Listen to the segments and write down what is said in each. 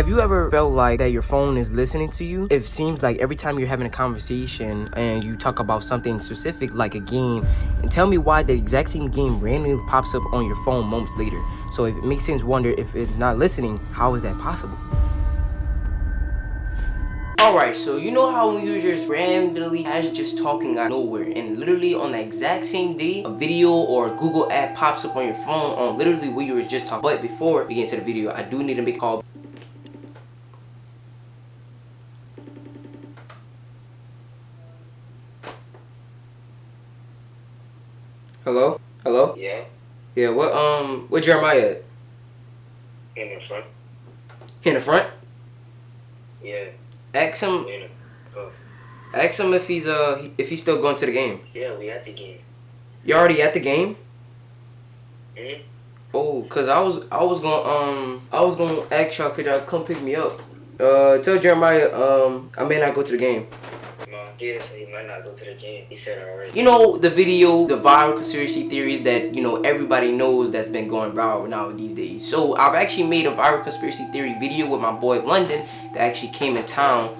Have you ever felt like that your phone is listening to you? It seems like every time you're having a conversation and you talk about something specific like a game, and tell me why the exact same game randomly pops up on your phone moments later. So if it makes sense, wonder if it's not listening, how is that possible? Alright, so you know how when you're just randomly just talking out of nowhere, and literally on the exact same day, a video or a Google app pops up on your phone on literally what you were just talking. But before we get into the video, I do need to make a call. Hello? Hello? Yeah. Yeah, what Jeremiah at? In the front. In the front? Yeah. Ask him if he's still going to the game. Yeah, we at the game. You already at the game? Mm-hmm. Oh, cause I was gonna ask y'all, could y'all come pick me up? Tell Jeremiah I may not go to the game. No, he didn't say he might not go to the game. He said it already. You know the video, the viral conspiracy theories that everybody knows that's been going viral now these days. So I've actually made a viral conspiracy theory video with my boy London that actually came in town.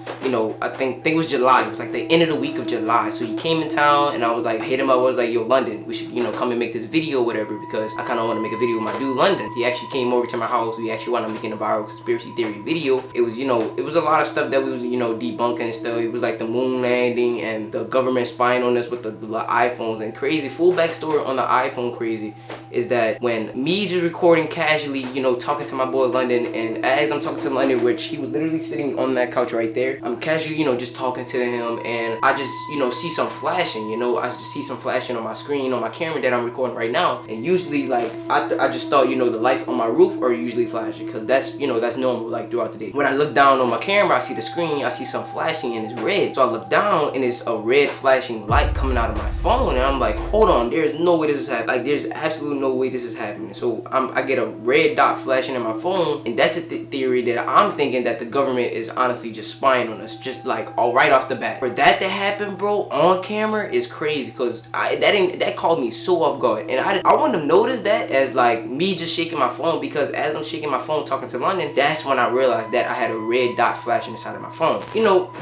I think it was July. It was like the end of the week of July. So he came in town and I was like, hit him up. I was like, yo, London, we should come and make this video or whatever, because I kind of want to make a video with my dude London. He actually came over to my house. We actually wound up making a viral conspiracy theory video. It was it was a lot of stuff that we was debunking and stuff. It was like the moon landing and the government spying on us with the iPhones and crazy. Full backstory on the iPhone crazy is that when me just recording casually, talking to my boy London, and as I'm talking to London, which he was literally sitting on that couch right there, I'm casually, just talking to him, and I just, see some flashing, I just see some flashing on my screen, on my camera that I'm recording right now, and usually, like, I just thought, the lights on my roof are usually flashing, because that's, that's normal, like, throughout the day. When I look down on my camera, I see the screen, I see some flashing, and it's red, so I look down, and it's a red flashing light coming out of my phone, and I'm like, hold on, there's no way this is happening. Like, there's absolutely no way this is happening. So I get a red dot flashing in my phone, and that's a theory that I'm thinking that the government is honestly just spying on us, just like all right off the bat. For that to happen, bro, on camera is crazy, because that called me so off guard, and I wouldn't have noticed that as like me just shaking my phone, because as I'm shaking my phone talking to London, that's when I realized that I had a red dot flashing inside of my phone.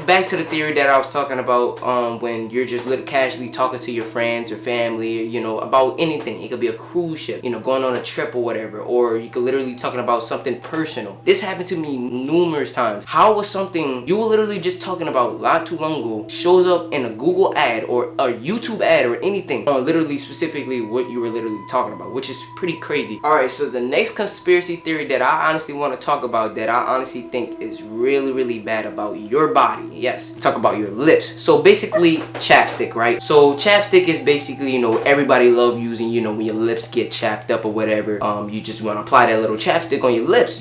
Back to the theory that I was talking about, when you're just casually talking to your friends or family, about anything. It could be a cruise ship, going on a trip or whatever, or you could literally talking about something personal. This happened to me numerous times. How was something you were literally just talking about not too long ago shows up in a Google ad or a YouTube ad or anything on literally specifically what you were literally talking about, which is pretty crazy. Alright, so the next conspiracy theory that I honestly want to talk about, that I honestly think is really, really bad about your body. Yes, talk about your lips. So basically, chapstick, right? So chapstick is basically, everybody love using, when your lips get chapped up or whatever. You just want to apply that little chapstick on your lips,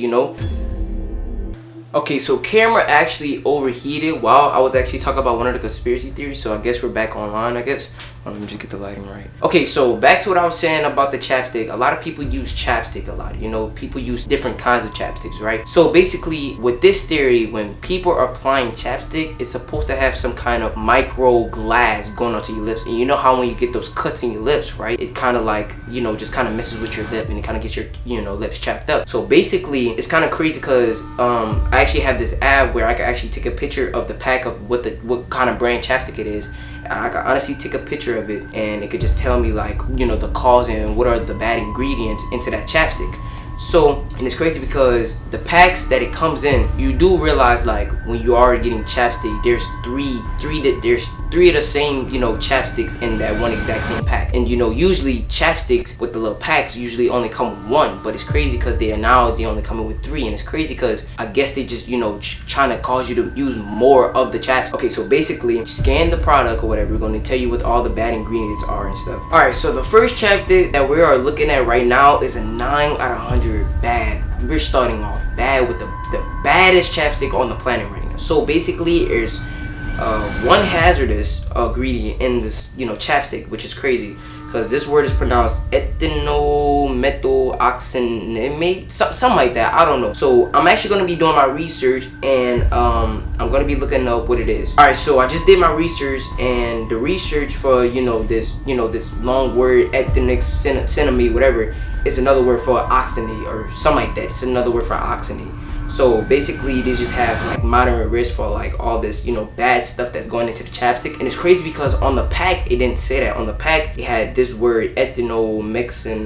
Okay, so camera actually overheated while I was actually talking about one of the conspiracy theories, so I guess we're back online, I guess. Let me just get the lighting right. Okay, so back to what I was saying about the chapstick. A lot of people use chapstick a lot, people use different kinds of chapsticks, right? So basically, with this theory, when people are applying chapstick, it's supposed to have some kind of micro glass going onto your lips. And you know how when you get those cuts in your lips, right? It kind of like, just kind of messes with your lip, and it kind of gets your, lips chapped up. So basically, it's kind of crazy because I actually have this app where I can actually take a picture of the pack of what kind of brand chapstick it is. And I can honestly take a picture of it, and it could just tell me like, the cause and what are the bad ingredients into that chapstick. So, and it's crazy because the packs that it comes in, you do realize like when you are getting chapstick, there's three of the same, chapsticks in that one exact same pack. And usually chapsticks with the little packs usually only come with one, but it's crazy because they only coming with three, and it's crazy because I guess they just, trying to cause you to use more of the chapstick. Okay, so basically, scan the product or whatever, we're going to tell you what all the bad ingredients are and stuff. Alright, so the first chapstick that we are looking at right now is a 9 out of 100 bad. We're starting off bad with the baddest chapstick on the planet right now. So basically, there's one hazardous ingredient in this, chapstick, which is crazy because this word is pronounced ethylmethoxyamate, something like that. I don't know. So I'm actually going to be doing my research, and I'm going to be looking up what it is. All right, so I just did my research, and the research for this long word ethylmethoxyamate, whatever, is another word for oxynate or something like that. It's another word for oxynate. So basically they just have like moderate risk for like all this, you know, bad stuff that's going into the chapstick. And it's crazy because on the pack it didn't say that. On the pack it had this word ethynomycin.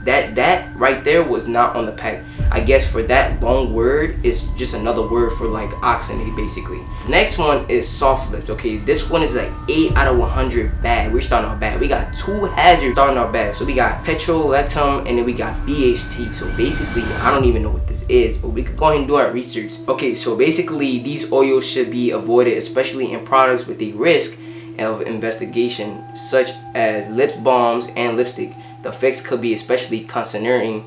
That right there was not on the pack. I guess for that long word, it's just another word for like oxynate basically. Next one is soft lips. Okay, this one is like 8 out of 100 bad. We're starting off bad. We got 2 hazards starting off bad. So we got petrolatum and then we got BHT. So basically, I don't even know what this is, but we could go ahead and do our research. Okay, so basically these oils should be avoided, especially in products with a risk of investigation, such as lip balms and lipstick. The effects could be especially concerning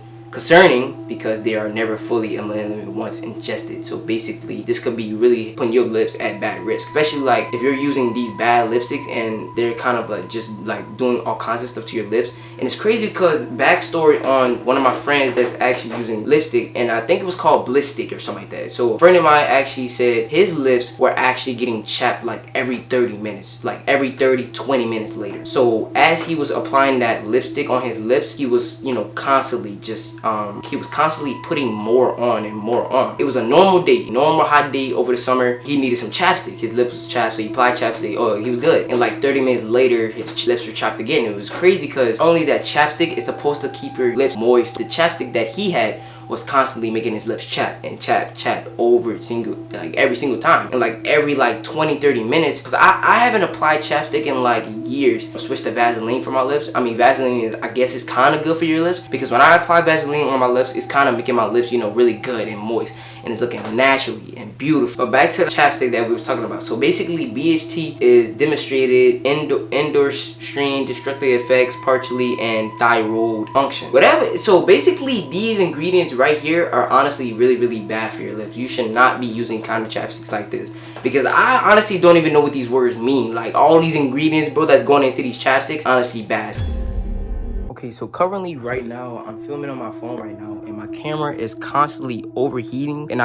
because they are never fully eliminated once ingested. So basically this could be really putting your lips at bad risk, especially like if you're using these bad lipsticks and they're kind of like just like doing all kinds of stuff to your lips. And it's crazy because backstory on one of my friends that's actually using lipstick, and I think it was called Bliss Stick or something like that. So a friend of mine actually said his lips were actually getting chapped like every 30 minutes, like every 20 minutes later. So as he was applying that lipstick on his lips, he was, you know, constantly just putting more on and more on. It was a normal day, normal hot day over the summer. He needed some chapstick. His lips was chapped, so he applied chapstick. Oh, he was good. And like 30 minutes later, his lips were chapped again. It was crazy because only that chapstick is supposed to keep your lips moist. The chapstick that he had was constantly making his lips chap over every single time, and like every like 20-30 minutes. Because I haven't applied chapstick in like years. I switched to Vaseline for my lips. I mean, Vaseline is, I guess, is kind of good for your lips, because when I apply Vaseline on my lips, it's kind of making my lips, you know, really good and moist, and it's looking naturally and beautiful. But back to the chapstick that we was talking about. So basically BHT is demonstrated endorphin destructive effects partially and thyroid function, whatever. So basically these ingredients right here are honestly really bad for your lips. You should not be using kind of chapsticks like this, because I honestly don't even know what these words mean. Like all these ingredients, bro, that's going into these chapsticks, honestly bad. Okay, so currently right now I'm filming on my phone right now, and my camera is constantly overheating, and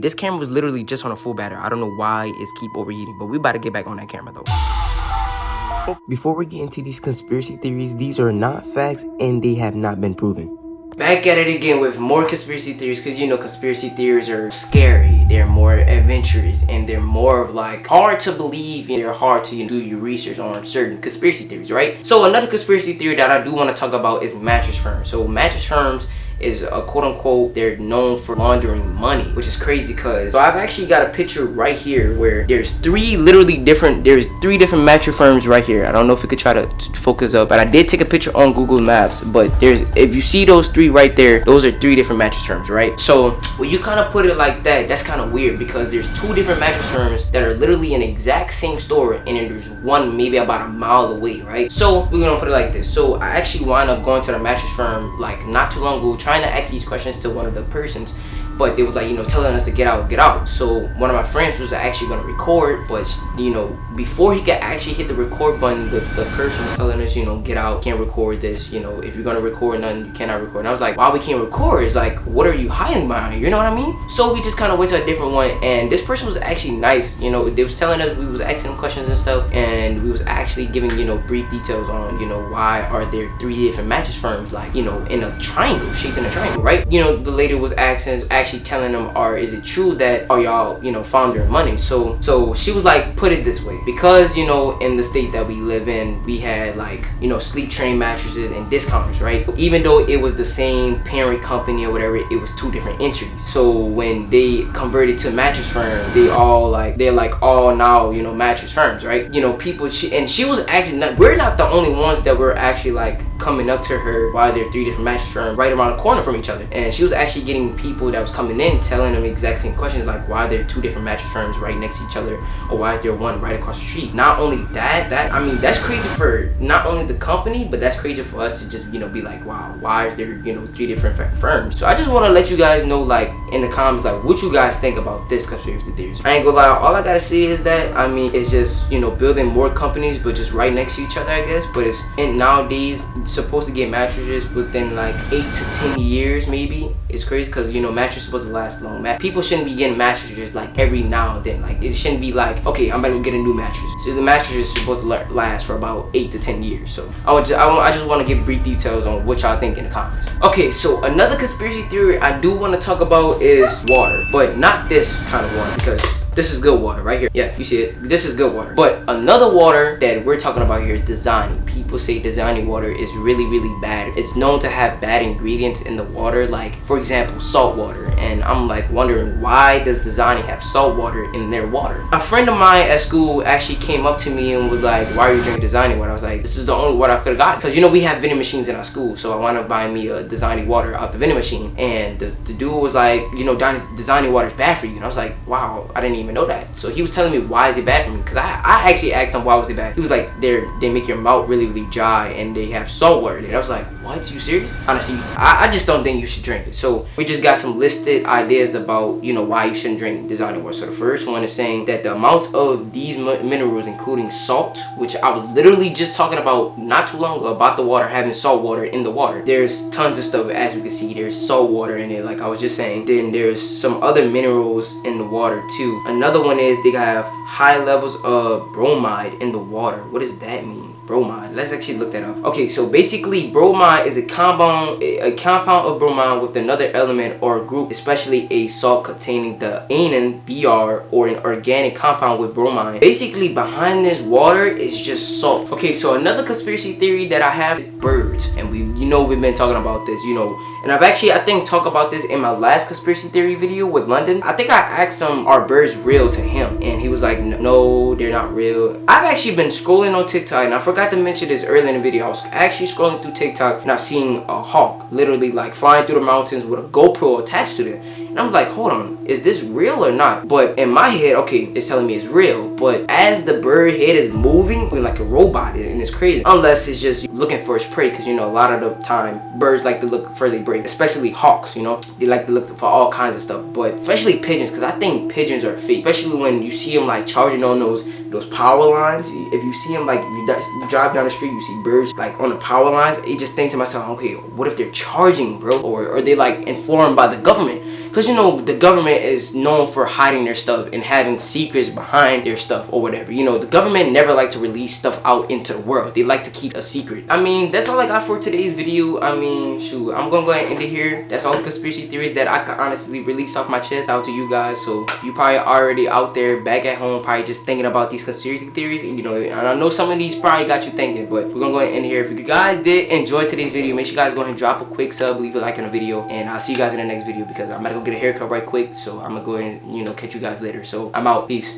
this camera was literally just on a full battery. I don't know why it's keep overheating, but we about to get back on that camera though. Before we get into these conspiracy theories, these are not facts and they have not been proven. Back at it again with more conspiracy theories, because you know conspiracy theories are scary, they're more adventurous, and they're more of like hard to believe, and they're hard to do your research on certain conspiracy theories, right? So another conspiracy theory that I do want to talk about is Mattress Firms. So Mattress Firms is a quote-unquote, they're known for laundering money, which is crazy. Because so I've actually got a picture right here where there's three different Mattress Firms right here. I don't know if we could try to focus up, but I did take a picture on Google Maps. But if you see those 3 right there, those are 3 different Mattress Firms, right? So when you kind of put it like that, that's kind of weird, because there's 2 different Mattress Firms that are literally in the exact same store, and then there's one maybe about a mile away, right? So we're gonna put it like this. So I actually wound up going to the Mattress Firm like not too long ago, trying to ask these questions to one of the persons, but they was like, you know, telling us to get out. So one of my friends was actually gonna record, but you know, before he could actually hit the record button, the person was telling us, you know, get out, can't record this, you know, if you're gonna record nothing, you cannot record. And I was like, why we can't record? It's like, what are you hiding behind? You know what I mean? So we just kind of went to a different one, and this person was actually nice. You know, they was telling us, we was asking them questions and stuff, and we was actually giving, you know, brief details on, you know, why are there 3 different Mattress Firms, like, you know, in a triangle, shaped in a triangle, right? You know, the lady was actually telling them, is it true that y'all, you know, laundering money? So she was like, put it this way, because you know, in the state that we live in, we had like, you know, Sleep Train mattresses and discounters, right? Even though it was the same parent company or whatever, it was 2 different entries. So when they converted to Mattress Firm, they're like all now, you know, Mattress Firms, right? You know, people, she was actually we're not the only ones that were actually like coming up to her while there are 3 different Mattress Firms right around the corner from each other, and she was actually getting people that was coming in telling them the exact same questions, like why are there 2 different Mattress Firms right next to each other, or why is there one right across the street? Not only that I mean, that's crazy for not only the company, but that's crazy for us to just, you know, be like, wow, why is there, you know, 3 different firms? So I just want to let you guys know, like in the comments, like what you guys think about this conspiracy theories. I ain't gonna lie, all I gotta say is that, I mean, it's just, you know, building more companies but just right next to each other, I guess. But it's, and nowadays supposed to get mattresses within like 8 to 10 years maybe. It's crazy because, you know, Mattress supposed to last long. People shouldn't be getting mattresses just like every now and then. Like it shouldn't be like, okay, I'm about to go get a new mattress. So the mattress is supposed to last for about 8 to 10 years. So I just want to give brief details on what y'all think in the comments. Okay, so another conspiracy theory I do want to talk about is water, but not this kind of water, because this is good water right here. Yeah, you see it. This is good water. But another water that we're talking about here is Dasani. People say Dasani water is really, really bad. It's known to have bad ingredients in the water, like for example, salt water. And I'm like wondering, why does Dasani have salt water in their water? A friend of mine at school actually came up to me and was like, why are you drinking Dasani water? I was like, this is the only water I could have gotten. Because you know, we have vending machines in our school. So I want to buy me a Dasani water out the vending machine. And the dude was like, you know, Dasani water is bad for you. And I was like, wow, I didn't even know that. So he was telling me, why is it bad for me? Because I actually asked him why was it bad. He was like, they make your mouth really, really dry and they have salt water in it. I was like, what? You serious? Honestly, I just don't think you should drink it. So we just got some listed ideas about, you know, why you shouldn't drink Dasani water. So the first one is saying that the amount of these minerals, including salt, which I was literally just talking about not too long ago, about the water having salt water in the water. There's tons of stuff, as we can see. There's salt water in it, like I was just saying. Then there's some other minerals in the water too. Another one is they have high levels of bromide in the water. What does that mean? Bromide. Let's actually look that up. Okay, so basically bromide is a compound of bromide with another element or group, especially a salt containing the anin Br or an organic compound with bromide. Basically behind this water is just salt. Okay, so another conspiracy theory that I have is birds, and we've been talking about this, and I've actually I think talked about this in my last conspiracy theory video with London. I think I asked him, are birds real to him? And he was like, no, they're not real. I've actually been scrolling on TikTok, and I forgot to mention this earlier in the video. I was actually scrolling through TikTok and I've seen a hawk literally like flying through the mountains with a GoPro attached to it. And I was like, hold on, is this real or not? But in my head, okay, it's telling me it's real. But as the bird head is moving like a robot, and it's crazy. Unless it's just looking for its prey, because a lot of the time birds like to look for their prey, especially hawks. They like to look for all kinds of stuff. But especially pigeons, because I think pigeons are fake. Especially when you see them like charging on those power lines. If you see them, like if you drive down the street, you see birds like on the power lines. I just think to myself, okay, what if they're charging, bro? Or are they like informed by the government? Because the government is known for hiding their stuff and having secrets behind their stuff or whatever. The government never like to release stuff out into the world. They like to keep a secret. I mean, that's all I got for today's video. I mean, shoot, I'm gonna go ahead and end it here. That's all the conspiracy theories that I could honestly release off my chest out to you guys. So you probably already out there back at home, probably just thinking about these conspiracy theories. And I know some of these probably got you thinking, but we're gonna go ahead and end it here. If you guys did enjoy today's video, make sure you guys go ahead and drop a quick sub, leave a like on the video, and I'll see you guys in the next video because I'm about to go get a haircut right quick. So I'm gonna go ahead and catch you guys later. So I'm out. Peace.